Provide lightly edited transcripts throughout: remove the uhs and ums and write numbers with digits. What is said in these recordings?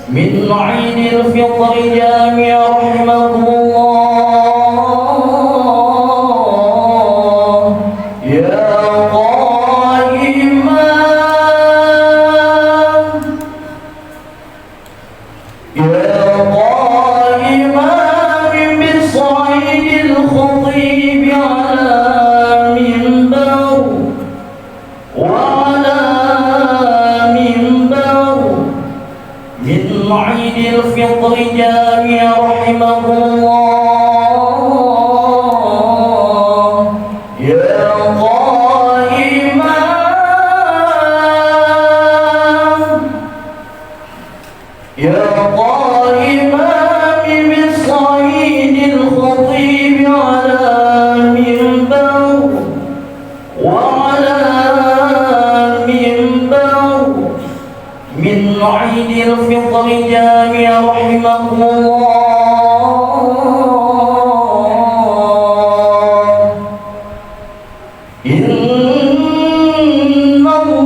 من عيد الفطر جامع رحمكم الله يا قائما بالصعيد الخطيب على منبر وعلى منبر من عيد الفطر جامع رحمكم الله يا قائما بالصعيد الخطيب على منبر وعلى منبر من عيد الفطر جامع رحمكم الله إن الله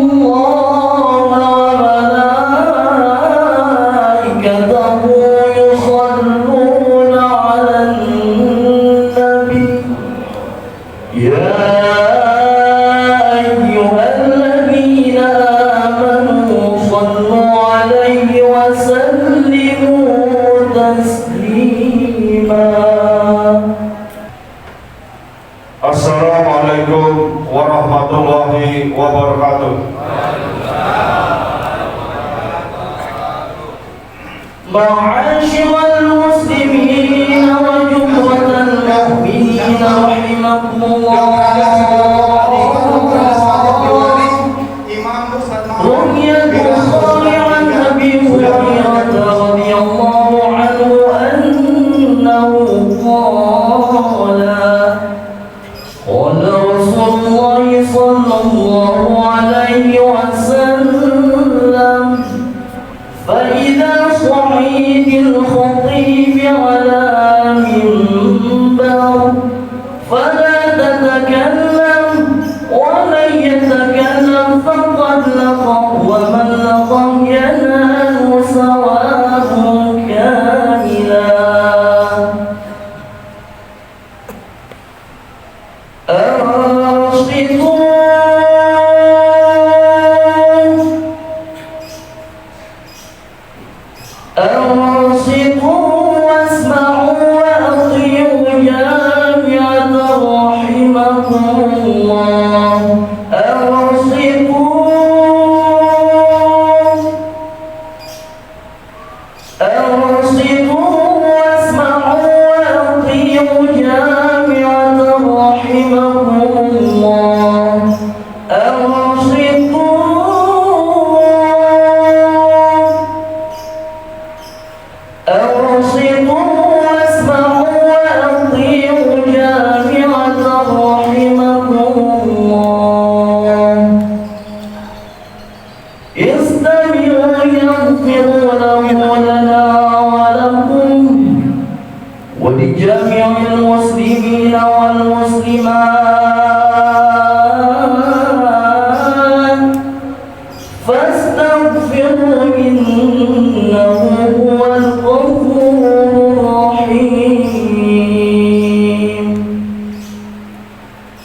وملائكته يصلون على النبي يا أيها الذين آمنوا صلوا عليه وسلموا تسليما. Assalamualaikum warahmatullahi wabarakatuh. معاشر المسلمين وجمهور المؤمنين رحمكم الله روي البخاري عن أبي هريرة رضي الله عنه أنه قال رسول الله صلى الله عليه وسلم فإذا صعيد الخطيب على منبر فلا تتكلم ومن يتكلم فقد لقى ومن لقى ينال ثواب كاملا. أنصتوا واسمعوا وأطيعوا جامعة رحمكم الله. أنصتوا واسمعوا وأطيعوا جامعة رحمكم الله. أنصتوا واسمعوا وأطيعوا جامعة رحمكم الله. استمعوا يغفر له لنا ولكم ولجميع المسلمين والمسلمات فاستغفروا إنه هو الغفور الرحيم.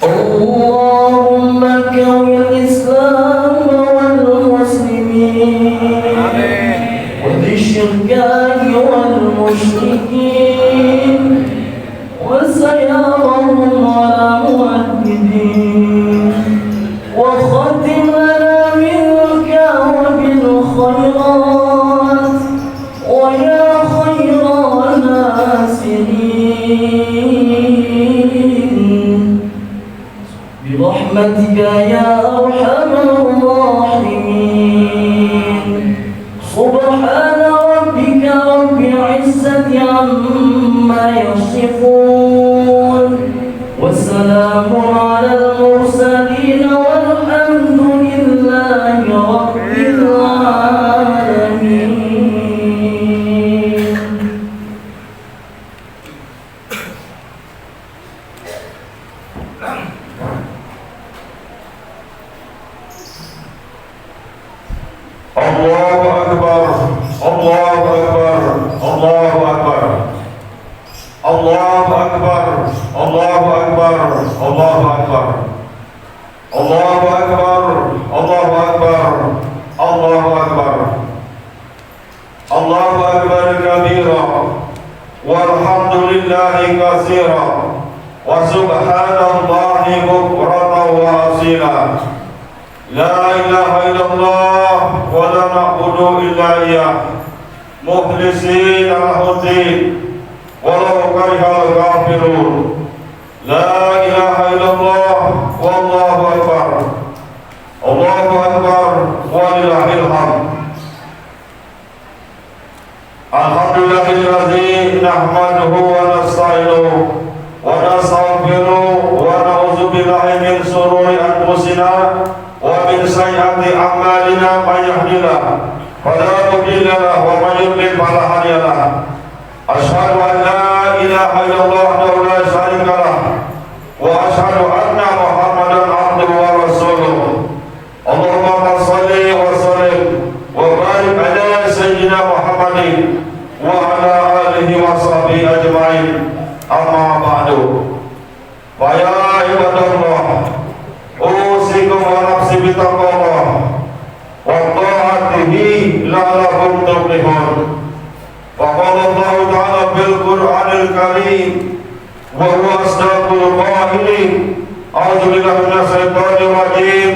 اللهم كون الإسلام والمسلمين وذي الشركاء والمشركين وسيرهم على مؤدبين وختم لنا منك وبالخيرات ويا خير الناصرين برحمتك يا أرحم الراحمين. سبحان ربك رب العزة عما يصفون وسلام على المرسلين والحمد لله رب العالمين. Allahu Akbar, Allahu Akbar, Allahu Akbar, Allahu Akbar, Allahu Akbar, Allahu Akbar, Allahu Akbar, Allahu Akbar, Allahu Akbar, Allahu Akbar kabira, walhamdulillahi katsira, wa subhanallahi bukratan wa asila. La ilaha illallah wa la na'budu illa iyyah mukhlishin lahu-d-din walau karihal kafirun. La ilaha illallah wallahu akbar. Allahu akbar walillahil hamd. Alhamdulillahilladzi nahmaduhu wa nasta'inuhu wa nastaghfiruhu wa na'udzu billahi min shururi anfusina wa min sayyiati a'malina may yahdihillahu fala mudilla lahu wa may yudlil fala hadiya lahu. Asyhadu an la ilaha illallah wahdahu la syarika lahu wa asyhadu anna Muhammadan abduhu wa rasuluh. Allahumma shalli wa sallim wa barik ala sayyidina Muhammadin wa ala alihi wa sahbihi ajma'in. Amma ba'du. Fa ya ibadallah, usikum wa nafsi bitaqwallah wa ta'atihi la'allakum tuflihun. Faqala Allah ta'ala fil Qur'anil Karim wa huwa asdaqul qailin. A'udzu billahi minasy syaithanir rajim.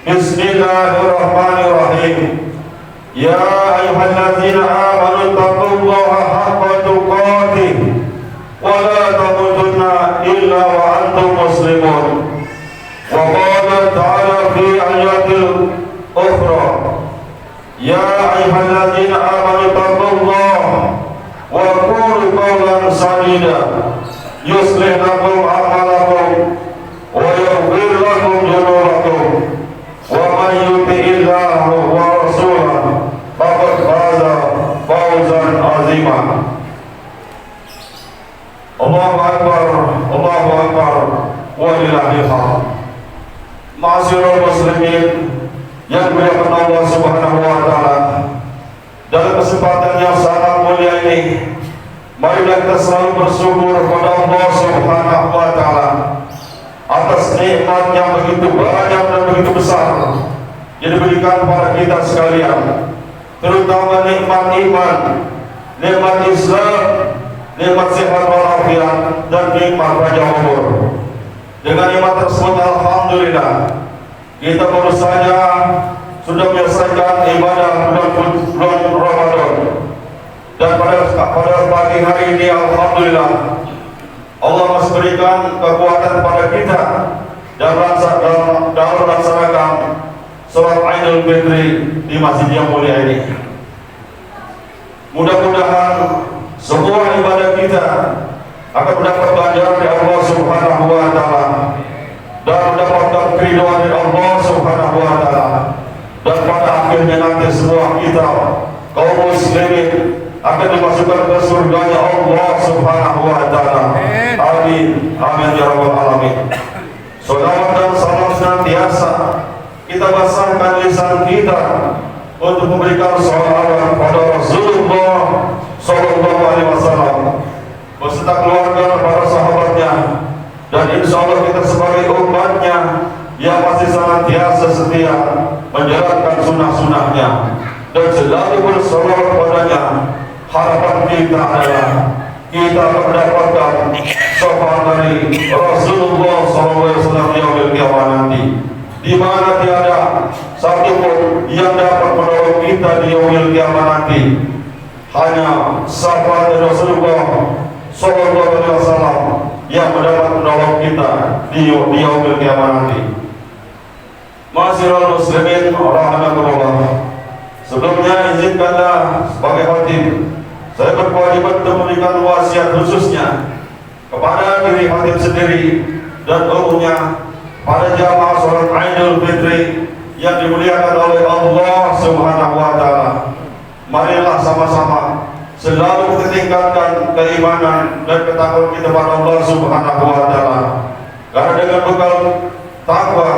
Bismillahirrahmanirrahim. Ya ayyuhalladzina amanu taqullaha haqqa tuqatih wa la tamutunna illa wa antum muslimun. وقال تعالى في آيات أخرى يا أيها الذين آمنوا اتقوا الله وقولوا قولا سديدا يصلح لكم أعمالكم ويغفر لكم ذنوبكم ومن يطع الله ورسوله فقد فاز فوزا عظيما. الله أكبر الله أكبر walillahil hamd. Ma'asyiral muslimin yang dimuliakan Allah Subhanahu wa taala, dalam kesempatan yang sangat mulia ini marilah kita selalu bersyukur kepada Allah Subhanahu wa taala atas nikmat yang begitu banyak dan begitu besar yang diberikan kepada kita sekalian, terutama nikmat iman, nikmat Islam, nikmat sehat walafiat, dan nikmat panjang umur. Dengan nikmat tersebut alhamdulillah kita baru saja sudah menyelesaikan ibadah bulan Ramadan, dan pada pagi hari ini alhamdulillah Allah masih berikan kekuatan kepada kita dalam melaksanakan sholat Idul Fitri di masjid yang mulia ini. Mudah-mudahan semua ibadah kita akan mendapat ganjaran dari Allah Subhanahu wa taala dan mendapatkan keridhaan dari Allah Subhanahu wa taala, dan pada akhirnya nanti semua kita kaum muslimin akan dimasukkan ke surganya Allah Subhanahu wa taala. Amin amin ya rabbal alamin. Salawat dan salam senantiasa kita basahkan lisan kita untuk memberikan sholawat pada Rasulullah sallallahu alaihi wasallam beserta keluarga para sahabatnya, dan insya Allah kita sebagai umatnya yang masih senantiasa setia menjalankan sunnah-sunnahnya dan selalu bersolawat padanya. Harapan kita adalah kita mendapatkan syafaat dari Rasulullah SAW yaumil qiyamah nanti, di mana tiada satu pun yang dapat menolong kita di yaumil qiyamah nanti, hanya syafaat dari Rasulullah sallallahu alaihi wasallam yang mendapat menolong kita di yaumil qiyamah nanti. Ma'asyiral muslimin rahimakumullah, sebelumnya izinkanlah sebagai khatib saya berkewajiban untuk memberikan wasiat khususnya kepada diri khatib sendiri dan umumnya pada jamaah sholat Idul Fitri yang dimuliakan oleh Allah Subhanahu wa taala. Marilah sama-sama selalu kita tingkatkan keimanan dan ketakwaan kita kepada Allah Subhanahu wa taala. Karena dengan bekal takwa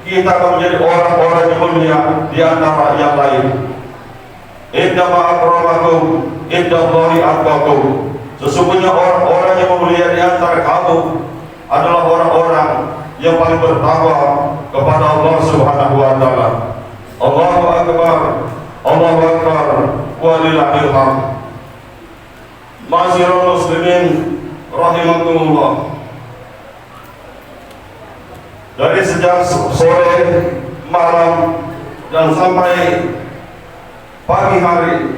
kita akan menjadi orang-orang yang mulia di antara yang lain. Innama akramakum indallahi atqakum. Sesungguhnya orang-orang yang mulia di antara kamu adalah orang-orang yang paling bertakwa kepada Allah Subhanahu wa taala. Allahu akbar. Allahu akbar. Walillahil hamd. Ma'asyiral muslimin rahimakumullah. Dari sejak sore, malam dan sampai pagi hari,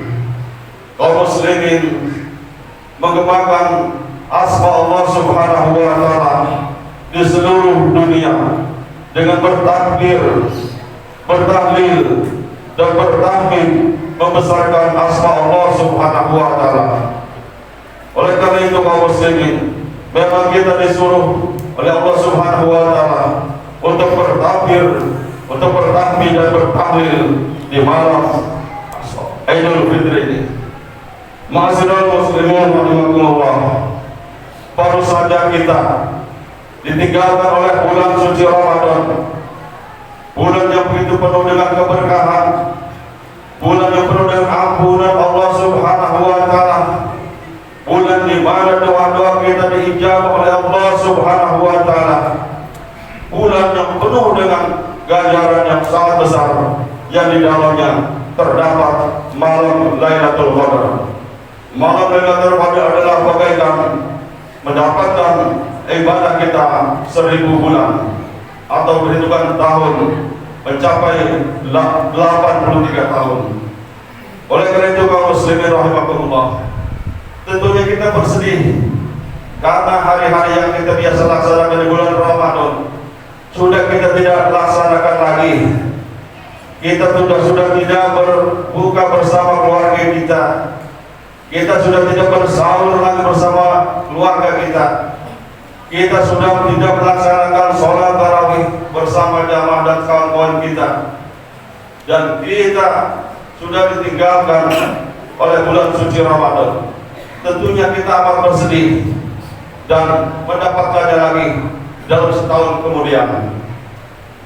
kaum muslimin mengembangkan asma Allah Subhanahu wa taala di seluruh dunia dengan bertakbir, bertahlil dan bertahmid membesarkan asma Allah Subhanahu wa taala. Oleh karena itu kaum muslimin, memang kita disuruh oleh Allah Subhanahu wa taala untuk bertakbir, untuk bertahmid dan bertahlil di malam Idul Fitri ini. Ma'asyiral muslimin rahimakumullah. Baru saja kita ditinggalkan oleh bulan suci Ramadan, bulan yang begitu penuh dengan keberkahan, bulan yang penuh dengan ampunan Allah Subhanahu wa taala, bulan di mana doa-doa kita diijabah oleh Allah Subhanahu wa taala, bulan yang penuh dengan ganjaran yang sangat besar yang di dalamnya terdapat malam Lailatul Qadar. Malam Lailatul Qadar adalah bagaikan mendapatkan ibadah kita 1000 bulan atau berhitungan tahun mencapai 83 tahun. Oleh karena itu kaum muslimin rahimakumullah, tentunya kita bersedih karena hari-hari yang kita biasa laksanakan di bulan Ramadan sudah kita tidak laksanakan lagi. Kita sudah tidak berbuka bersama keluarga kita. Kita sudah tidak bersahur lagi bersama keluarga kita. Kita sudah tidak melaksanakan sholat tarawih bersama jamaah dan kawan-kawan kita. Dan kita sudah ditinggalkan oleh bulan suci Ramadan. Tentunya kita amat bersedih dan mendapatkannya lagi dalam setahun kemudian.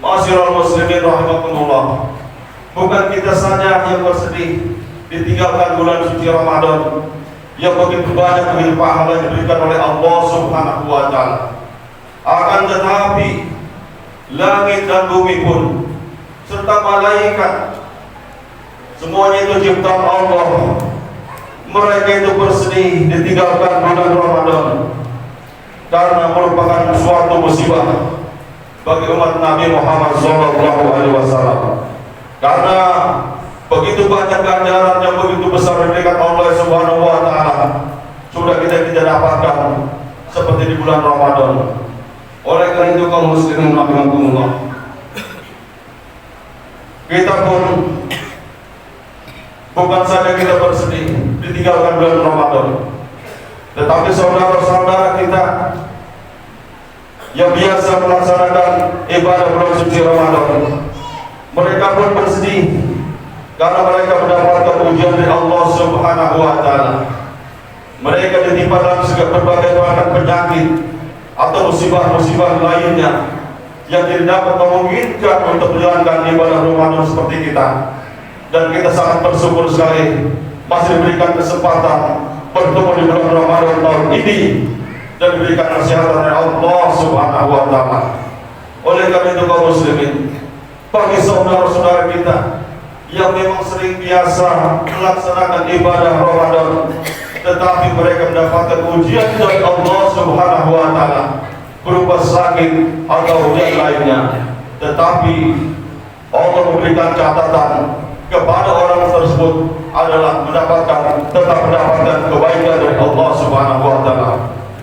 Ma'asyiral muslimin rahimakumullah. Bukan kita saja yang bersedih ditinggalkan bulan suci Ramadan yang begitu banyak begitu pahala yang diberikan oleh Allah Subhanahu wa taala. Akan tetapi langit dan bumi pun serta malaikat semuanya itu ciptaan Allah. Mereka itu bersedih ditinggalkan bulan Ramadan karena merupakan suatu musibah bagi umat Nabi Muhammad SAW. Karena begitu banyak ganjaran yang begitu besar diberikan Allah Subhanahu wa taala sudah kita tidak dapatkan seperti di bulan Ramadan. Oleh karena itu kaum muslimin rahimakumullah, kita pun bukan saja kita bersedih ditinggalkan bulan Ramadan, tetapi saudara-saudara kita yang biasa melaksanakan ibadah bulan suci Ramadan, mereka pun bersedih karena mereka mendapatkan ujian dari Allah Subhanahu wa taala. Mereka ditimpa dalam berbagai macam penyakit atau musibah-musibah lainnya yang tidak dapat memungkinkan untuk menjalankan ibadah Ramadan seperti kita. Dan kita sangat bersyukur sekali masih diberikan kesempatan bertemu di bulan Ramadan tahun ini dan diberikan nasihat dari Allah Subhanahu wa taala. Oleh karena itu kaum muslimin, bagi saudara-saudara kita yang memang sering biasa melaksanakan ibadah Ramadan tetapi mereka mendapatkan ujian dari Allah Subhanahu wa taala berupa sakit atau ujian lainnya, tetapi Allah memberikan catatan kepada orang tersebut adalah tetap mendapatkan kebaikan dari Allah Subhanahu wa taala.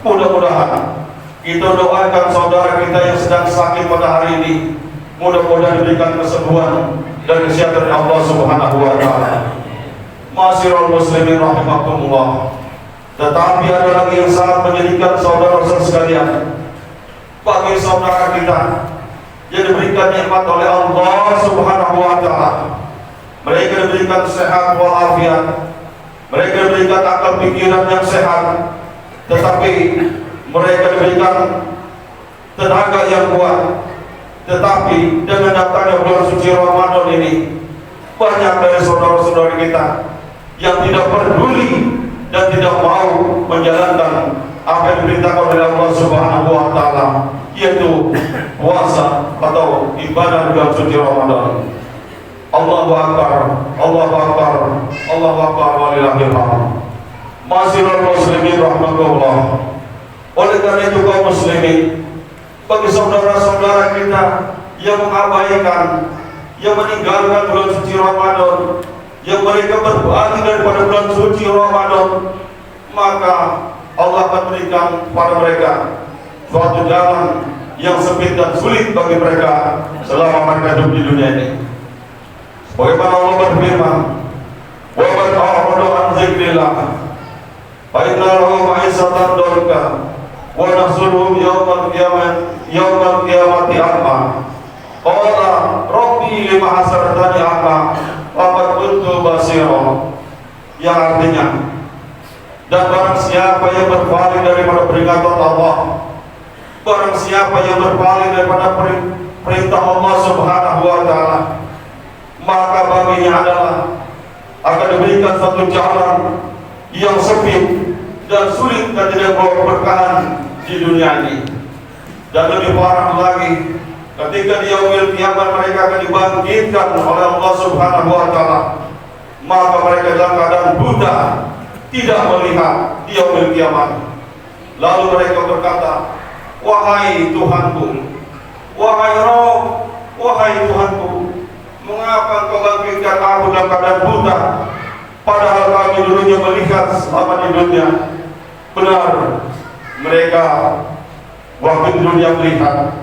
Mudah-mudahan kita doakan saudara kita yang sedang sakit pada hari ini, mudah-mudahan diberikan kesembuhan dan kesehatan dari Allah Subhanahu wa taala. Ma'asyiral muslimin rahimakumullah. Tetapi ada lagi yang sangat menyedihkan saudara-saudara sekalian. bagi saudara kita yang diberikan nikmat oleh Allah Subhanahu wa taala. Mereka diberikan sehat walafiat, mereka diberikan akal pikiran yang sehat, tetapi mereka diberikan tenaga yang kuat. Tetapi dengan datangnya bulan suci Ramadan ini, banyak dari saudara-saudara kita yang tidak peduli dan tidak mau menjalankan apa yang diberitakan oleh Allah Subhanahu wa taala, yaitu puasa atau ibadah bulan suci Ramadan. Allahu akbar, Allahu akbar, Allahu akbar, walillahil hamd. Ma'asyiral muslimin rahimakumullah. Oleh karena itu kaum muslimin, bagi saudara-saudara kita yang mengabaikan, yang meninggalkan bulan suci Ramadan, yang mereka berbalik daripada bulan suci Ramadan, maka Allah akan berikan pada mereka suatu jalan yang sempit dan sulit bagi mereka selama mereka hidup di dunia ini. Bagaimana Allah berfirman, "Wa man a'rada an dzikrillah fa inna lahu ma'isatan dhanka wa nahsuruhu yawmal qiyamati a'ma. Qala rabbi lima hasartani a'ma wa qad kuntu basira." Yang artinya, dan barang siapa yang berpaling daripada peringatan Allah, barang siapa yang berpaling daripada perintah Allah Subhanahu wa taala, maka baginya adalah akan diberikan satu jalan yang sempit dan sulit dan tidak bawa keberkahan di dunia ini. Dan lebih parah lagi, ketika di yaumil kiamat mereka akan dibangkitkan oleh Allah Subhanahu wa taala, maka mereka dalam keadaan buta, tidak melihat di yaumil kiamat. Lalu mereka berkata, "Wahai Tuhanku, wahai Rabb, wahai Tuhanku, mengapa Engkau bangkitkan aku dalam keadaan buta, padahal kami dulunya melihat selama di dunia?" Benar, mereka waktu di dunia melihat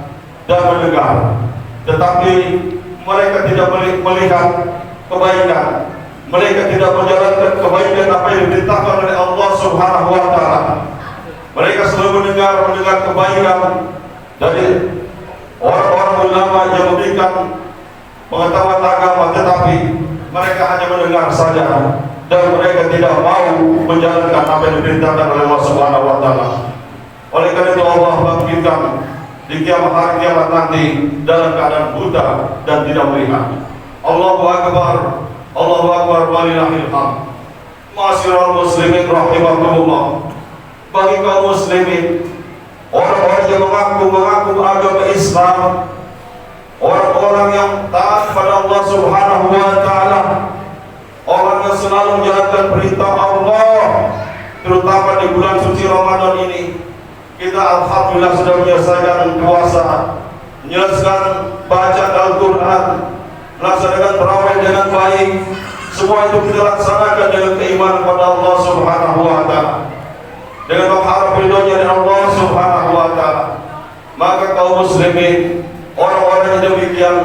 dan mendengar, tetapi mereka tidak melihat kebaikan. Mereka tidak menjalankan kebaikan apa yang diberitakan oleh Allah Subhanahu wa taala. Mereka selalu mendengar kebaikan dari orang-orang ulama yang memberikan pengetahuan agama, tetapi mereka hanya mendengar saja dan mereka tidak mau menjalankan apa yang diberitakan oleh Allah Subhanahu wa taala. Oleh karena itu Allah bangkitkan di hari kiamat nanti dalam keadaan buta dan tidak melihat. Allahu akbar, Allahu akbar, walillahil hamd. Ma'asyiral muslimin rahimakumullah. Bagi kaum muslimin, orang-orang yang mengaku agama Islam, orang-orang yang taat pada Allah Subhanahu wa taala, orang yang selalu menjalankan perintah Allah, terutama di bulan suci Ramadan ini, kita alhamdulillah sudah menyelesaikan puasa, menyelesaikan baca Al-Quran, melaksanakan tarawih dengan baik. Semua itu kita laksanakan dengan keimanan pada Allah Subhanahu wa taala, dengan mengharap ridhonya dari Allah Subhanahu wa taala. Maka kaum muslimin, orang-orang yang demikian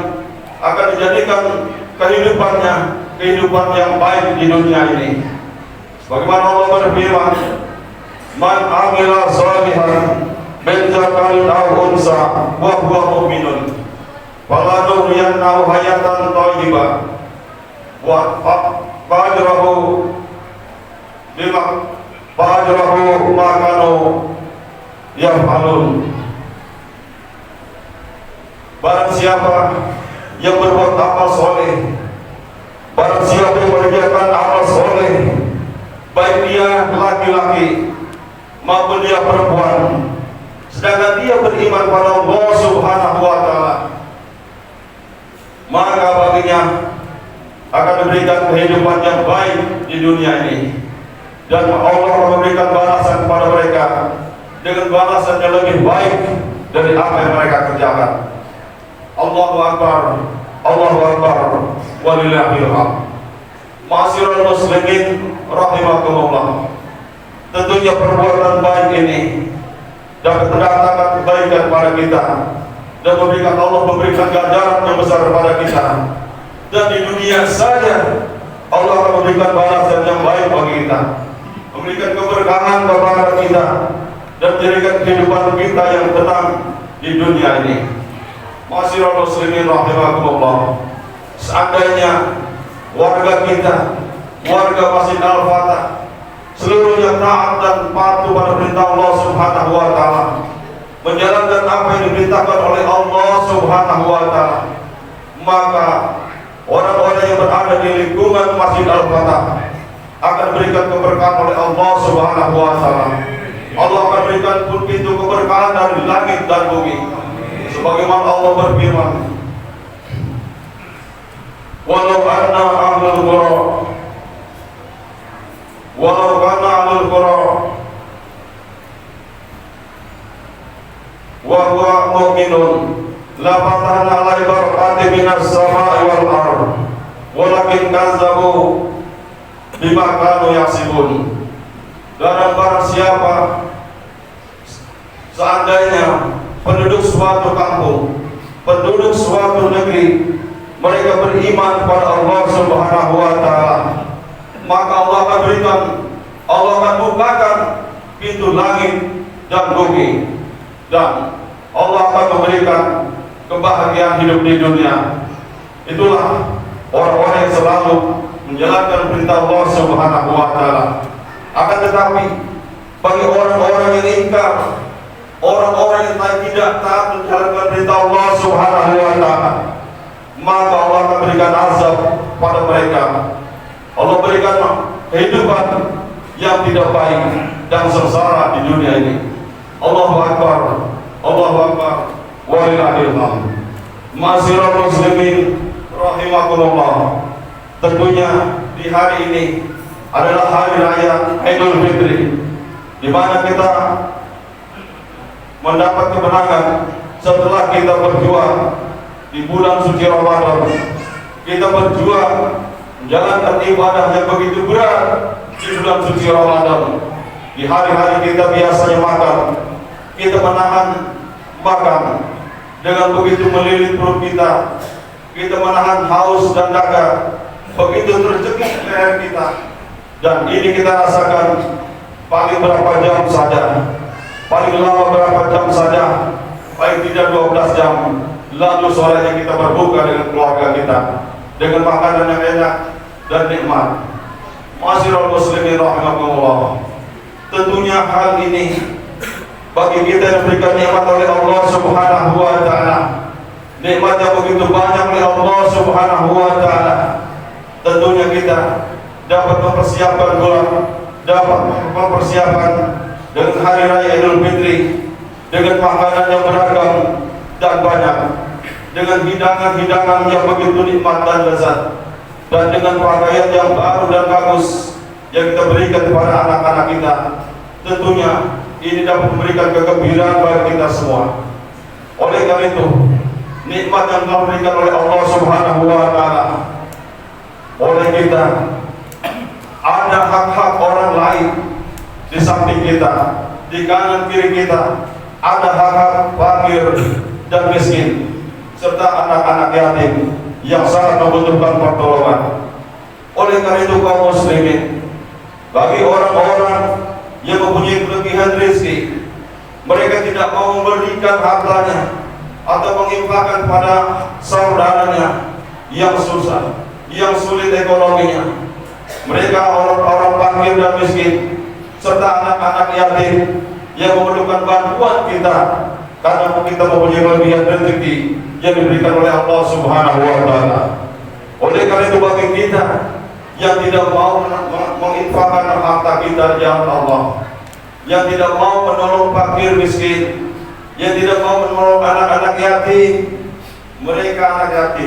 akan dijadikan kehidupan yang baik di dunia ini. Sebagaimana Allah berfirman, "Man amila shalihan min dzakarin aw unsa wa huwa mu'minun falanuhyiyannahu hayatan thayyibah wa fa'ajrahu ma kanu yaf'alun." Barang siapa yang berbuat amal soleh, barang siapa yang mengerjakan amal soleh, baik dia laki-laki maupun dia perempuan, sedangkan dia beriman pada Allah Subhanahu wa taala, maka baginya akan diberikan kehidupan yang baik di dunia ini, dan Allah memberikan balasan kepada mereka dengan balasan yang lebih baik dari apa yang mereka kerjakan. Allahu akbar, Allahu akbar, walillahil hamd. Ma'asyiral muslimin rahimakumullah. Tentunya perbuatan baik ini dapat mendatangkan kebaikan pada kita dan Allah memberikan ganjaran yang besar kepada kita. Dan di dunia saja Allah akan memberikan balasan yang baik bagi kita, memberikan keberkahan kepada kita dan menjadikan kehidupan kita yang tenang, di dunia ini. Ma'asyiral muslimin rahimakumullah, seandainya warga kita, warga Masjid Al-Fatah seluruhnya taat dan patuh pada perintah Allah Subhanahu wa taala, menjalankan apa yang diperintahkan oleh Allah Subhanahu wa taala, maka orang-orang yang berada di lingkungan Masjid Al-Fatah akan berikan keberkahan oleh Allah Subhanahu wa taala. Allah akan berikan pintu keberkahan dari langit dan bumi. Sebagaimana Allah berfirman, walau kana ahlul qura wa huwa mu'minun la fatahna alaihi barakatin minas sama'i wal ardh walakin kazzabu bima kanu yaksibun. Dan barang siapa seandainya penduduk suatu kampung, penduduk suatu negeri, mereka beriman kepada Allah Subhanahu wa taala, maka Allah akan berikan, Allah akan bukakan pintu langit dan bumi, dan Allah akan memberikan kebahagiaan hidup di dunia. Itulah orang-orang yang selalu menjalankan perintah Allah Subhanahu wa taala. Akan tetapi bagi orang-orang yang ingkar, orang-orang yang tidak taat menjalankan perintah Allah Subhanahu wa taala, maka Allah akan berikan azab pada mereka. Allah berikan kehidupan yang tidak baik dan sengsara di dunia ini. Allahu akbar, Allahu akbar, walillahil hamd. Ma'asyiral muslimin rahimakumullah, tentunya di hari ini adalah hari raya Idul Fitri, di mana kita mendapat kemenangan setelah kita berjuang di bulan suci Ramadan. Kita berjuang menjalankan ibadah yang begitu berat di bulan suci Ramadan. Di hari-hari kita biasanya makan, kita menahan makan dengan begitu melilit perut kita. Kita menahan haus dan dahaga, begitu tercekik leher kita. Dan ini kita rasakan paling berapa jam saja, paling lama berapa jam saja, paling tidak 12 jam. Lalu sorenya kita berbuka dengan keluarga kita dengan makanan yang enak dan nikmat. Ma'asyiral muslimin rahimakumullah, tentunya hal ini bagi kita yang diberikan nikmat oleh Allah Subhanahu wa taala, nikmat yang begitu banyak oleh Allah Subhanahu wa taala, tentunya kita dapat mempersiapkan dengan hari raya Idul Fitri dengan makanan yang beragam dan banyak, dengan hidangan-hidangan yang begitu nikmat dan lezat, dan dengan pakaian yang baru dan bagus yang kita berikan kepada anak-anak kita. Tentunya ini dapat memberikan kegembiraan bagi kita semua. Oleh karena itu, nikmat yang telah diberikan oleh Allah Subhanahu wa taala oleh kita, ada hak-hak orang lain di samping kita, di kanan kiri kita, ada hak-hak fakir dan miskin, serta anak-anak yatim yang sangat membutuhkan pertolongan. Oleh karena itu kaum muslimin, bagi orang-orang yang mempunyai kelebihan rezeki, mereka tidak mau memberikan hartanya atau menginfakkan pada saudaranya yang susah, yang sulit ekonominya. Mereka orang-orang fakir dan miskin serta anak-anak yatim yang memerlukan bantuan kita, karena kita mempunyai kelebihan rezeki yang diberikan oleh Allah Subhanahu wa taala. Oleh karena itu bagi kita yang tidak mau menginfakkan harta kita di jalan Allah, yang tidak mau menolong fakir miskin, yang tidak mau menolong anak-anak yatim, mereka anak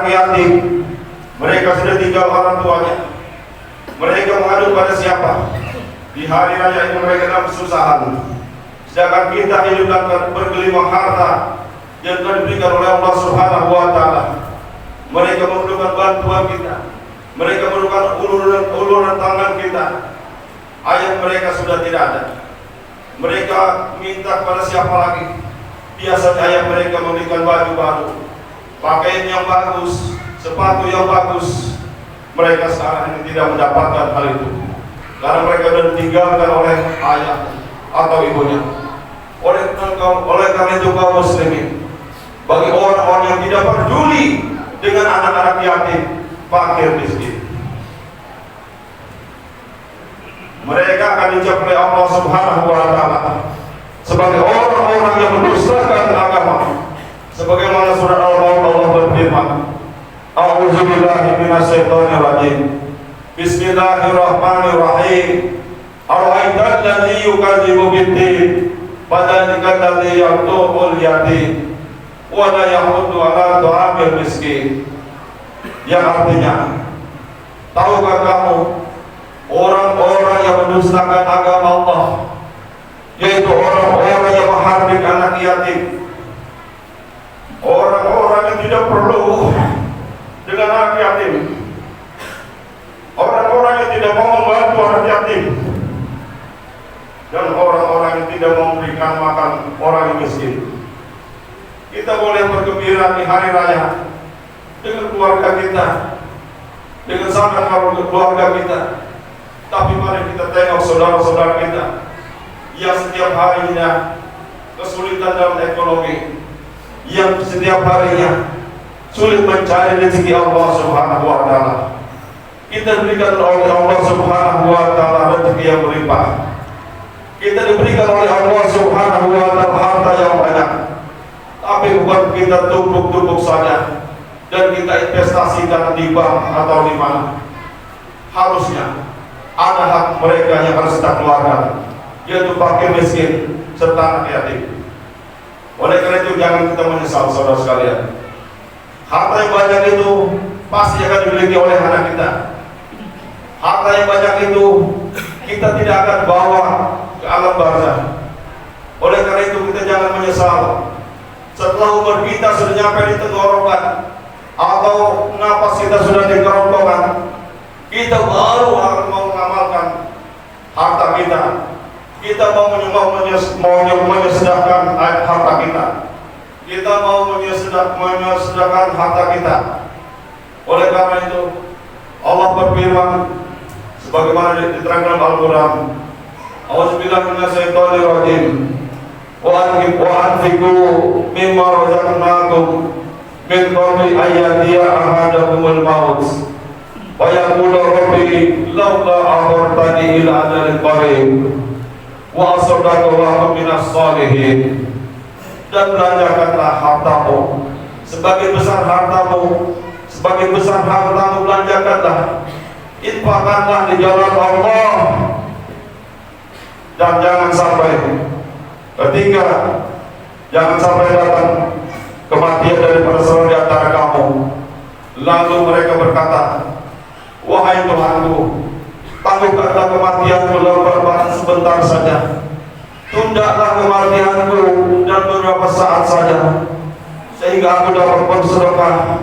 yatim, mereka sudah tinggal orang tuanya, mereka mengadu pada siapa? Di hari raya itu mereka dalam kesusahan, sedangkan kita hidup dan bergelimang harta yang telah diberikan oleh Allah Subhanahu wa taala. Mereka memerlukan bantuan kita, mereka memerlukan uluran tangan kita. Ayat mereka sudah tidak ada, mereka minta kepada siapa lagi? Biasanya ayah mereka memberikan baju baru, pakaian yang bagus, sepatu yang bagus. Mereka sekarang ini tidak mendapatkan hal itu, karena mereka sudah ditinggalkan oleh ayah, atau ibunya. Oleh karena itu kaum muslimin, bagi orang-orang yang tidak peduli dengan anak-anak yatim, fakir, miskin, mereka akan dicap oleh Allah Subhanahu wa taala sebagai orang-orang yang mendustakan agama. Sebagaimana surah Al-Maun Allah berfirman, A'udzubillahi minasyaitonir rajim. Bismillahirrahmanirrahim. Ara'aital ladzi yukadzibu bid-din, fadzalika alladzi yaqtulul yatim wa la yahuddu 'ala ta'amil miskin. Yang artinya, tahukah kamu orang-orang yang mendustakan agama Allah, yaitu orang-orang yang menghardik anak yatim, orang-orang yang tidak perlu dengan anak yatim, orang-orang yang tidak mau membantu anak yatim, dan orang-orang yang tidak memberikan makan orang yang miskin. Kita boleh bergembira di hari raya dengan keluarga kita, dengan sangat keluarga kita, tapi mari kita tengok saudara-saudara kita yang setiap harinya kesulitan dalam ekonomi, yang setiap harinya sulit mencari rezeki Allah Subhanahu wa taala. Kita diberikan oleh Allah Subhanahu wa taala rezeki yang berlimpah. Kita diberikan oleh Allah Subhanahu wa taala harta yang banyak. Tapi bukan kita tumpuk-tumpuk saja dan kita investasikan di bank atau di mana. Harusnya ada hak mereka yang harus kita keluarkan, yaitu fakir miskin serta anak yatim. Oleh karena itu jangan kita menyesal saudara sekalian. Harta yang banyak itu pasti akan dimiliki oleh anak kita. Harta yang banyak itu kita tidak akan bawa ke alam barzah. Oleh karena itu kita jangan menyesal setelah umur kita sudah nyampe di tenggorokan atau napas kita sudah di kerongkongan, kita baru harus mau mengamalkan harta kita. Kita mau menyesedahkan harta kita. Kita mau menyesedahkan harta kita. Oleh karena itu Allah berfirman sebagaimana diterangkan dalam Al-Quran, A'udzubillahi minasyaitonir rajim. Wa anfiqu mimma razaqnakum min qabli an ya'tiya ahadakumul maut wa yaqulu rabbi laula akhartani ila ajalin qarib wa asaddaqu wa minas shalihin. Dan belanjakanlah hartamu, sebagian besar hartamu belanjakanlah, infakkanlah di jalan Allah. Dan jangan sampai datang kematian daripada seorang di antara kamu, lalu mereka berkata, wahai Tuhanku, tangguhkanlah kematianku dalam sebentar saja, tundalah kematianku dan beberapa saat saja, sehingga aku dapat bersedekah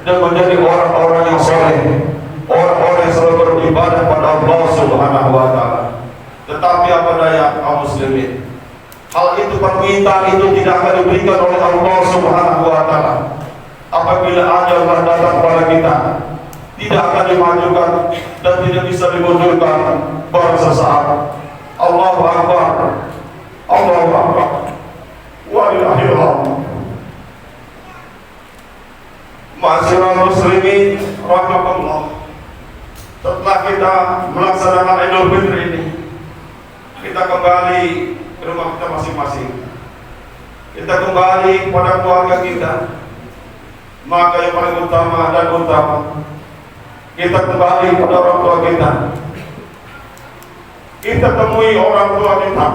dan menjadi orang-orang yang soleh, orang-orang yang selalu beribadah pada Allah Subhanahu wa taala. Tetapi apa daya kaum muslimin, hal itu, permintaan itu tidak akan diberikan oleh Allah Subhanahu wa taala. Apabila ajal telah datang kepada kita, tidak akan dimajukan dan tidak bisa dimundurkan pada sesaat. Allahu Akbar, Allahu Akbar, walillahil hamd. Ma'asyiral muslimin rahimakumullah. Setelah kita melaksanakan Idul Fitri ini, kita kembali ke rumah kita masing-masing. Kita kembali pada keluarga kita. Maka yang paling utama dan utama, kita kembali pada orang tua kita. Kita temui orang tua kita,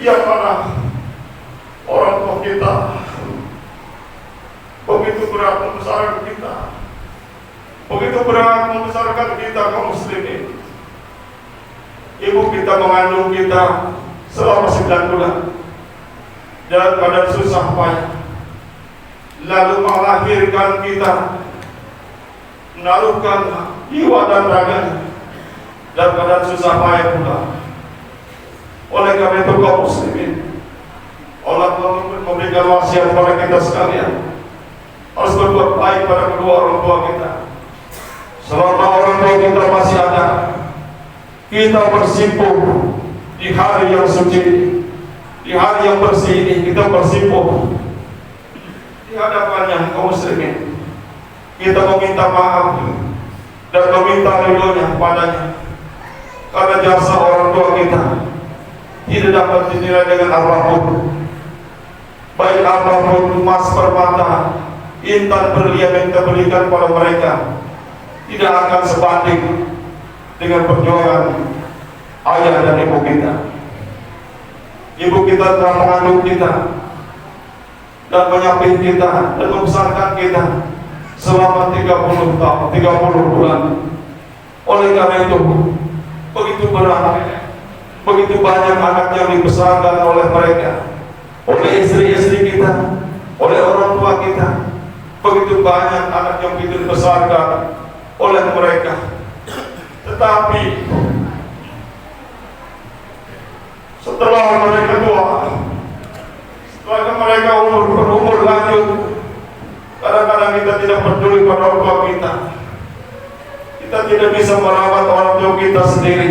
yang mana orang tua kita begitu berat membesarkan kita, begitu berat membesarkan kita kaum muslimin. Ibu kita mengandung kita selama 9 bulan dalam keadaan susah payah, lalu melahirkan kita, menaruhkan jiwa dan raganya dalam keadaan susah payah pula. Oleh karena itu kaum muslimin, Allah memberikan wasiat kepada kita sekalian, harus berbuat baik pada kedua orang tua kita. Selama orang tua kita masih ada, kita bersimpuh di hari yang suci, di hari yang bersih ini kita bersimpuh di hadapannya kaum muslimin. Kita meminta maaf dan meminta ridhonya padanya, karena jasa orang tua kita tidak dapat dinilai dengan apapun, baik apapun emas permata, intan berlian yang kita berikan pada mereka tidak akan sebanding dengan perjuangan ayah dan ibu kita. Ibu kita telah mengandung kita dan menyapih kita dan membesarkan kita selama 30 tahun, 30 bulan. Oleh karena itu, begitu berat, begitu banyak anak yang dibesarkan oleh mereka, oleh istri-istri kita, oleh orang tua kita. Begitu banyak anak yang begitu dibesarkan oleh mereka. Tetapi setelah mereka tua, setelah mereka berumur lanjut, kadang-kadang kita tidak peduli pada orang tua kita. Kita tidak bisa merawat orang tua kita sendiri,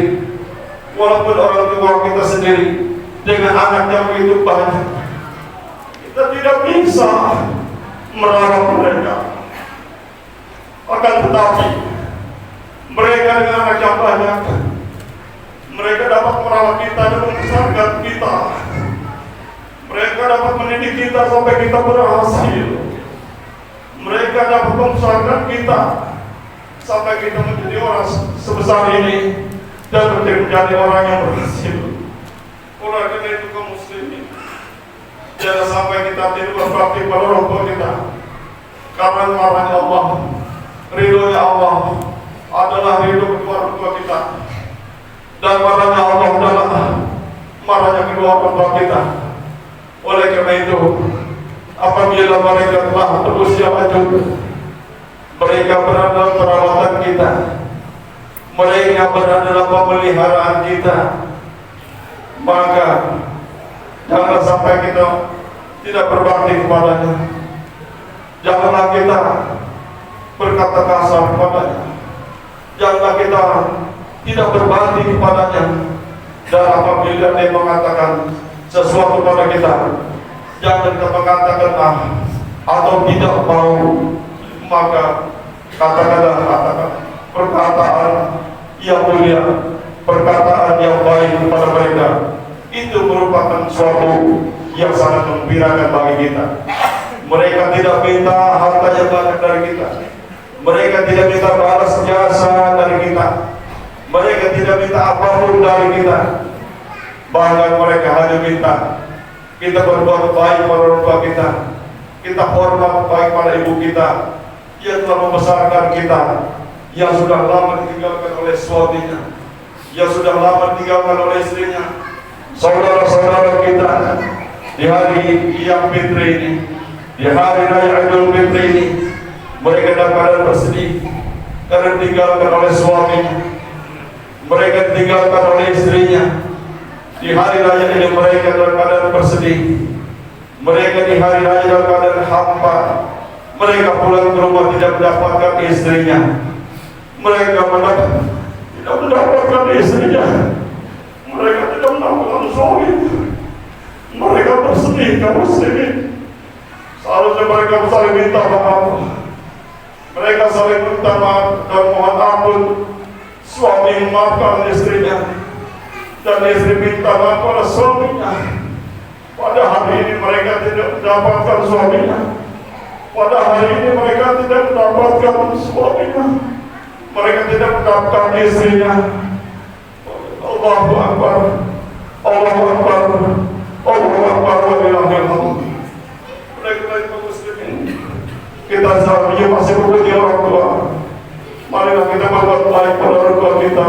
walaupun orang tua kita sendiri dengan anak yang begitu banyak, kita tidak bisa merawat mereka. Akan tetapi mereka dengan anak yang banyak, mereka dapat merawat kita dan membesarkan kita. Mereka dapat mendidik kita sampai kita berhasil. Mereka dapat membesarkan kita sampai kita menjadi orang sebesar ini dan menjadi orang yang berhasil. Oleh karena itu kaum muslimin, jangan sampai kita tidak berbakti pada orang tua kita, karena marahnya Allah, ridhonya Allah adalah ridho kedua orang tua kita, dan marahnya Allah adalah marahnya kedua orang tua kita. Oleh karena itu, apabila mereka telah berusia lanjut, mereka berada dalam perawatan kita, mereka berada dalam pemeliharaan kita, maka jangan sampai kita tidak berbakti kepadanya. Janganlah kita berkata kasar kepadanya. Janganlah kita tidak berbakti kepadanya. Dan apabila dia mengatakan sesuatu kepada kita, jangan kita mengatakan atau tidak mau, maka katakan perkataan yang mulia, perkataan yang baik kepada mereka. Itu merupakan suatu yang sangat menggembirakan bagi kita. Mereka tidak minta harta yang banyak dari kita. Mereka tidak minta balas jasa dari kita. Mereka tidak minta apapun dari kita. Bahkan mereka hanya minta kita berbuat baik pada orang tua kita. Kita hormat baik pada ibu kita yang telah membesarkan kita, yang sudah lama ditinggalkan oleh suaminya, yang sudah lama ditinggalkan oleh istrinya. Saudara-saudara kita di hari yang fitri ini, di hari raya Idul Fitri ini, mereka dalam keadaan bersedih karena ditinggalkan oleh suaminya, mereka ditinggalkan oleh istrinya. Di hari raya ini mereka dalam keadaan bersedih. Mereka di hari raya dalam keadaan hampa. Mereka pulang ke rumah tidak mendapatkan istrinya. Mereka tidak mendapatkan istrinya. Mereka tidak mendapatkan suami. Mereka bersedih kaum muslimin. Seharusnya mereka saling minta maaf. Mereka saling minta maaf dan mohon ampun. Suami memaafkan istrinya dan istri minta maaf pada suaminya. Pada hari ini mereka tidak mendapatkan suaminya. Pada hari ini mereka tidak mendapatkan suaminya. Mereka tidak mendapatkan istrinya. Allahu Akbar, Allahu Akbar, Allahu Akbar, walillahil hamd. Baik-baik kaum muslimin, kita seharusnya masih memuji orang tua. Marilah kita berbuat baik pada orang tua kita,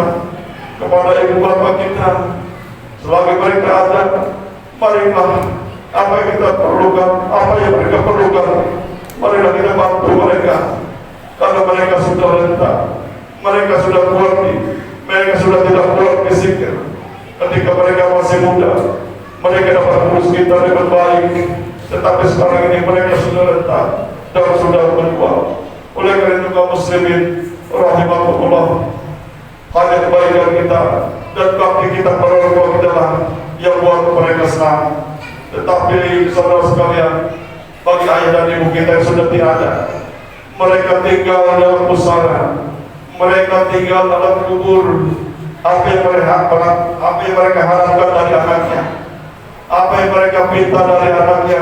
kepada ibu bapak kita. Selagi mereka ada, marilah apa yang kita perlukan, apa yang mereka perlukan, marilah kita bantu mereka. Karena mereka sudah renta, mereka sudah kuat, mereka sudah tidak kuat fisiknya. Ketika mereka masih muda, mereka dapat urus kita dengan baik. Tetapi sekarang ini mereka sudah renta dan sudah berkuat. Oleh karena itu kaum muslimin rahimakumullah, hanya kebaikan kita dan bakti kita pada orang tua kita lah yang buat mereka senang. Tetapi saudara sekalian, bagi ayah dan ibu kita yang sudah tiada, mereka tinggal dalam pusara, mereka tinggal dalam kubur. Apa yang mereka harapkan dari anaknya, apa yang mereka minta dari anaknya,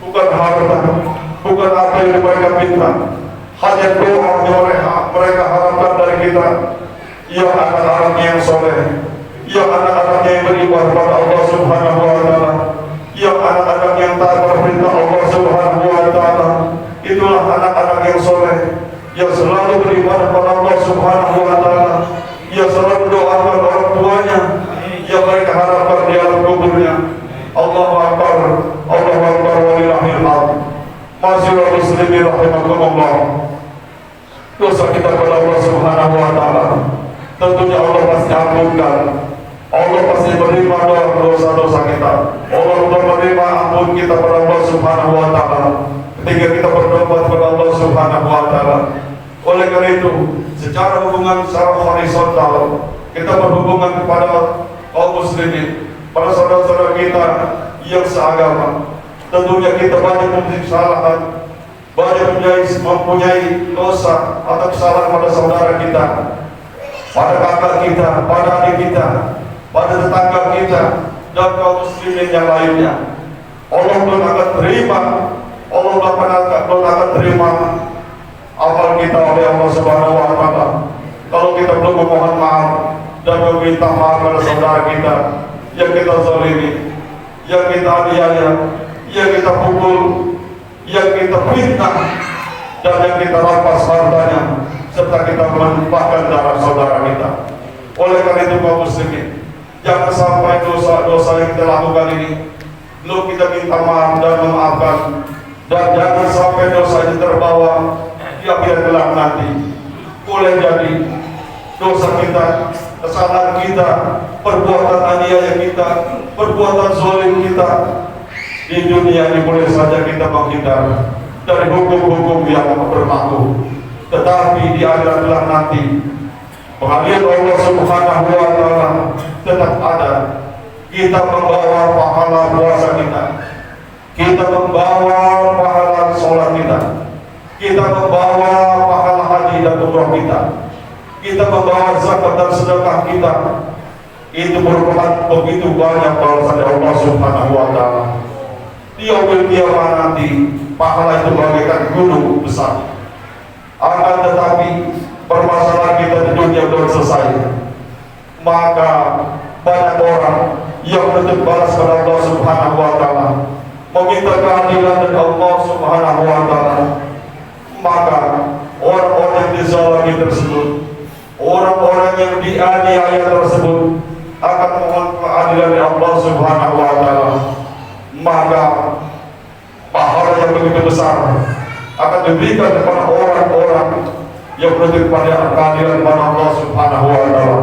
bukan harta, bukan apa yang mereka minta, hanya doa yang mereka harapkan dari kita. Ya anak-anaknya yang soleh, ya anak-anaknya yang beribadah kepada Allah Subhanahu wa Ta'ala, ya anak-anak yang taat pada perintah Allah Subhanahu wa Ta'ala. Itulah anak-anak yang soleh, yang selalu beribadah kepada Allah Subhanahu wa Ta'ala, yang selalu doakan orang tuanya, yang mereka harapkan di alam kuburnya. Allahu Akbar, Allahu Akbar, walillahil hamd. Masyaallah muslimin rahimakumullah. Dosa kita kepada Allah Subhanahu wa Ta'ala tentunya Allah pasti ampunkan. Allah pasti menerima dosa-dosa kita. Allah menerima ampun kita kepada Allah Subhanahu wa Ta'ala ketika kita bertobat kepada Allah Subhanahu wa Ta'ala. Oleh karena itu, secara hubungan secara horizontal, kita berhubungan kepada kaum muslimin, para saudara-saudara kita yang seagama. Tentunya kita banyak mempunyai kesalahan, banyak mempunyai dosa atau kesalahan pada saudara kita, pada kakak kita, pada adik kita, pada tetangga kita, dan kaum muslimin yang lainnya. Allah belum akan terima, Allah belum akan terima amal kita oleh Allah Subhanahu wa Ta'ala kalau kita belum memohon maaf dan meminta maaf pada saudara kita yang kita zalimi, yang kita aniaya, yang kita pukul, yang kita fitnah, dan yang kita rampas hartanya, serta kita menumpahkan darah saudara kita. Oleh karena itu kaum muslimin, jangan sampai dosa-dosa yang kita lakukan ini belum kita minta maaf dan memaafkan, dan jangan sampai dosa ini terbawa di akhirat kelak nanti. Boleh jadi dosa kita, kesalahan kita, perbuatan aniaya kita, perbuatan zalim kita di dunia ini boleh saja kita menghindar dari hukum-hukum yang berlaku, tetapi di akhirat kelak nanti pengadilan Allah Subhanahu wa Ta'ala tetap ada. Kita membawa pahala puasa kita, kita membawa pahala sholat kita, kita membawa pahala haji dan umrah kita, kita membawa zakat dan sedekah kita. Itu merupakan begitu banyak balasan dari Allah Subhanahu wa Ta'ala. Di yaumil kiamat nanti pahala itu bagaikan gunung besar. Akan tetapi permasalahan kita di dunia belum selesai, maka banyak orang yang menuntut balas kepada Allah Subhanahu wa Ta'ala, meminta keadilan dari Allah Subhanahu wa Ta'ala. Maka orang-orang yang dizalimi tersebut, orang-orang yang dianiaya tersebut akan mohon keadilan dari Allah Subhanahu wa Ta'ala. Maka pahala yang begitu besar akan diberikan kepada orang-orang yang menuntut pada keadilan kepada Allah Subhanahu wa Ta'ala.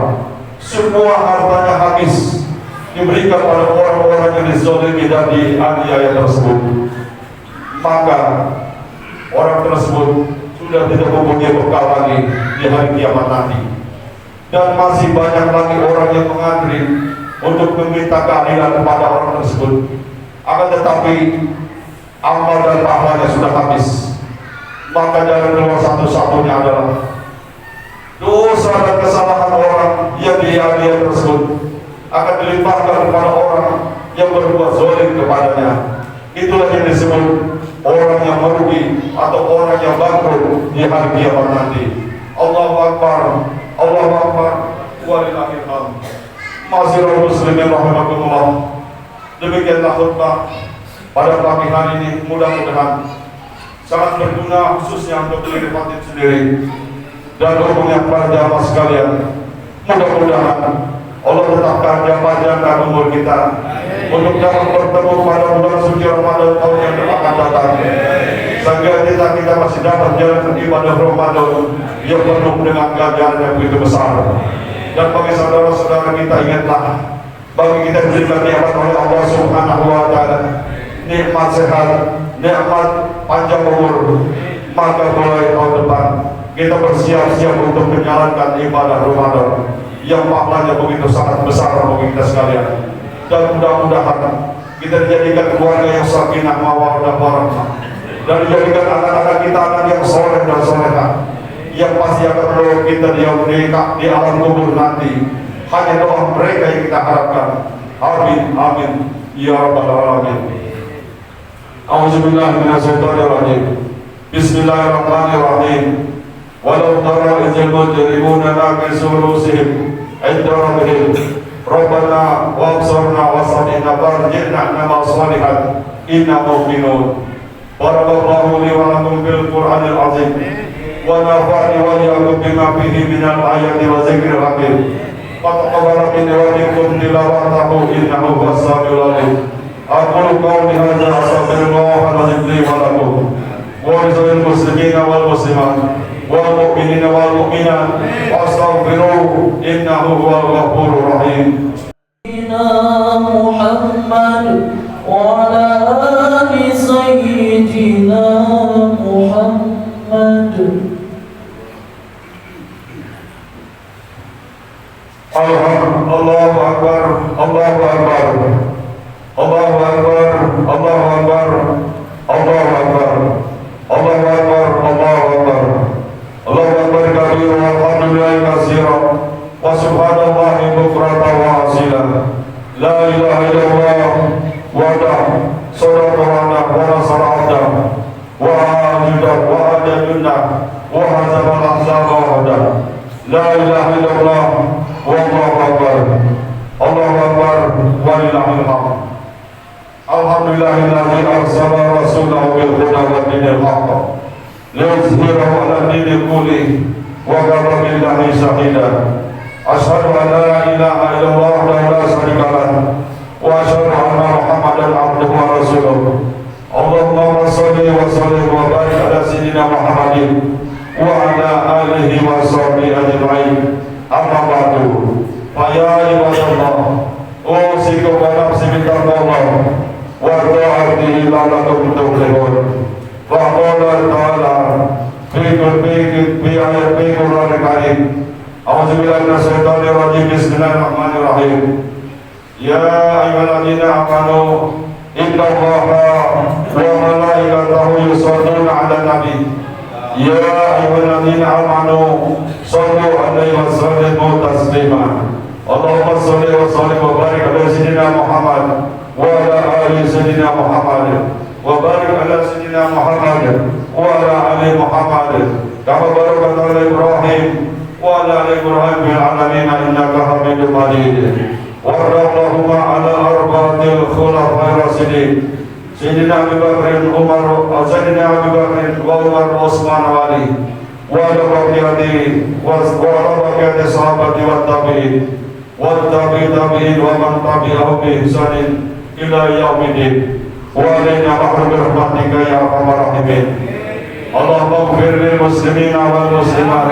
Semua hartanya habis diberikan pada orang-orang yang dizalimi dan dianiaya tersebut. Maka orang tersebut sudah tidak mempunyai bekal lagi di hari kiamat nanti. Dan masih banyak lagi orang yang mengantri untuk meminta keadilan kepada orang tersebut. Akan tetapi amal dan pahalanya sudah habis. Maka jalan keluar satu-satunya adalah dosa dan kesalahan orang yang dianiaya tersebut akan dilimpahkan kepada orang yang berbuat zalim kepadanya. Itulah yang disebut orang yang merugi atau orang yang bangkrut di hari kiamat nanti. Allahu Akbar, Allahu Akbar, walillahil hamd. Ma'asyiral muslimin rahimakumullah. Demikianlah khutbah pada pagi hari ini, mudah-mudahan sangat berguna khususnya untuk diri Fatih sendiri dan umumnya para jamaah sekalian. Mudah-mudahan Allah tetapkan jangka umur kita untuk dapat bertemu pada bulan suci Ramadan tahun yang akan datang, sehingga kita masih dapat jalan ibadah Ramadan yang penuh dengan ganjaran yang begitu besar. Dan bagi saudara-saudara kita, ingatlah, bagi kita diberikan nikmat oleh Allah Subhanahu wa Ta'ala, nikmat sehat, nikmat panjang umur, maka mulai tahun depan kita bersiap-siap untuk menjalankan ibadah Ramadan yang pahalanya begitu sangat besar bagi kita sekalian. Dan mudah-mudahan kita dijadikan keluarga yang sakinah mawaddah warahmah, dan dijadikan anak-anak kita anak yang soleh dan solehah, yang pasti akan menolong kita di alam kubur nanti. Hanya doa mereka yang kita harapkan. Amin, amin, ya rabbal alamin. A'udzubillahi minasyaitonir rajim. Bismillahirrahmanirrahim. Walau tara idzal mujrimuna naqisu rusihim 'inda rabbihim Rabbana wabsarna wasami'na farji'na na'mal salihan inna mu'minun. Barakallahu li wa lakum bil Qur'anil azim wa nafa'ni wa iyyakum bima fihi minal ayati wa dzikril hakim. Fataqabbal minni wa minkum tilawatahu innahu huwas samiul alim. Aqulu qawli hadza astaghfirullah al-azim li wa lakum wa lil muslimina wal muslimat wal mu'minina wal mu'minat wastaghfiruhu innahu huwal ghafurur rahim. Muhammad wa ala ali sayyidina Muhammad. Allahu akbar, Allahu akbar, Allahu akbar, Allahu akbar, Allahu akbar, Allahu akbar, Allahu akbar, Allahu akbar kabira walhamdulillahi katsira wa subhanallahi bukratan wa asila. La ilaha illallah wahdahu sadaqa wa nasara abdah wa ajidah wa ajadunna wa hazama al-ahzaba wahdah. La ilaha illallah wallahu akbar, Allahu akbar walillahil hamd. Alhamdulillahilladzi arsala rasulahu bil huda wa dinil haqq liyuzhirahu 'ala dini kullihi wa kafa billahi shahida. Asyhadu an la ilaha illallah wahdahu la syarika lahu wa asyhadu anna Muhammadan abduhu wa rasuluh. Allahumma shalli wa sallim wa barik ala sayyidina Muhammadin wa ala alihi wa sahbihi ajma'in. Amma ba'du. Fa ya ibadallah, usikum wa nafsi bittaqwallah wa ta'atihi la'allakum tuflihun. Fa qala ta'ala fi ayat Qur'an karim. A'udzubillahi minasyaitonir rajim. Bismillahirrahmanirrahim. Ya ayyuhalladzina amanu innallaha wa malaikatahu yusholluna 'alan nabi. Ya ayyuhalladzina amanu shallu 'alaihi wa sallimu taslima. Allahumma shalli wa sallim wa barik ala sayyidina Muhammad wa ala ali sayyidina Muhammad wa barik ala sayyidina Muhammad wa ala ali Muhammad kama barakta ala Ibrahim wa ala ali Ibrahim fil alamin innaka Hamidum Majid. Wa Allahumma ala arba'atil khulafa'ir rasyidin Sayyidina Abu Bakr, Umar, Sayyidina Abu Bakr, Umar, Utsman, Ali, wa ala baqiyati sahabati wa tabi'in wa tabi'in wa man tabi'ahum bi ihsanin ila yaumiddin. Wa alaina ma'ruf bi rahmatika ya arhamar rahimin. Allahumma ighfir lil muslimina wal muslimat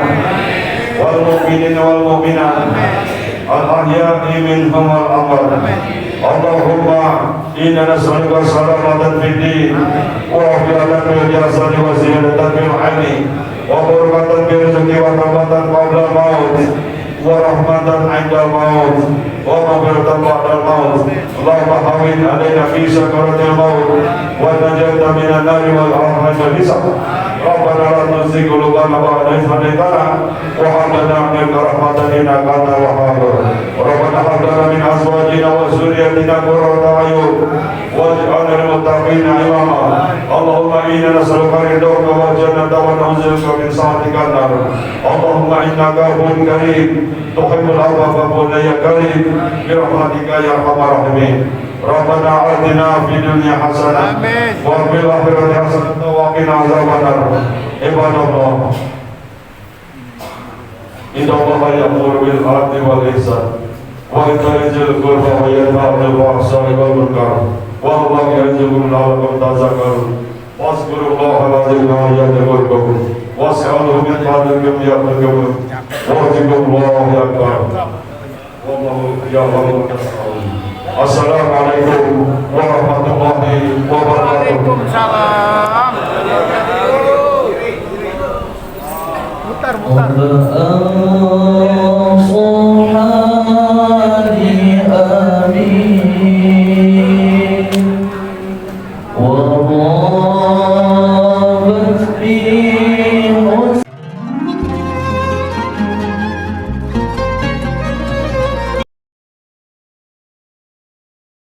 wal mu'minina wal mu'minat al-ahya'i minhum wal amwat. Allahumma inna nas'aluka salamatan fid din wa afiyatan fil jasadi wa ziyadatan fil ilmi wa barakatan fil rizqi wa rahmatan qabla al-maut wa rahmatan 'inda al-maut wa maghfiratan ba'da al-maut. Allahumma hawwin 'alaina fi sakaratil maut wa najata minan nari wal rahmatil hisab. Rabbana la tuzigh qulubana ba'da idh hadaytana wa hab lana min ladunka rahmatan innaka antal wahhab. Rabbana hab lana min azwajina wa dhurriyyatina qurrata a'yun waj'alna lil muttaqina imama. Allahumma inna nas'aluka ridhaka wal jannata wa na'udzuka min sakhatika an-nar. Allahumma innaka 'afuwwun karim tuhibbul 'afwa fa'fu ya karim bi rahmatika ya arhamar rahimin. Rabbana atina fid dunya hasanah wa fil akhirati hasanah wa qina adzabannar. Ibadallah, inna Allaha ya'muru bil 'adli wal ihsan wa ita'i dzil qurba wa yanha 'anil fahsya'i wal munkar wa ya'izukum la'allakum tadhakkarun. Wazkurullaha al-'azim wa yadhkurukum was'aluhu min fadlihi ya'tikum wa dzikrullahi akbar. Wallahu ya'lamu ma tasna'un. Assalamualaikum warahmatullahi wabarakatuh. Waalaikumsalam. mutar.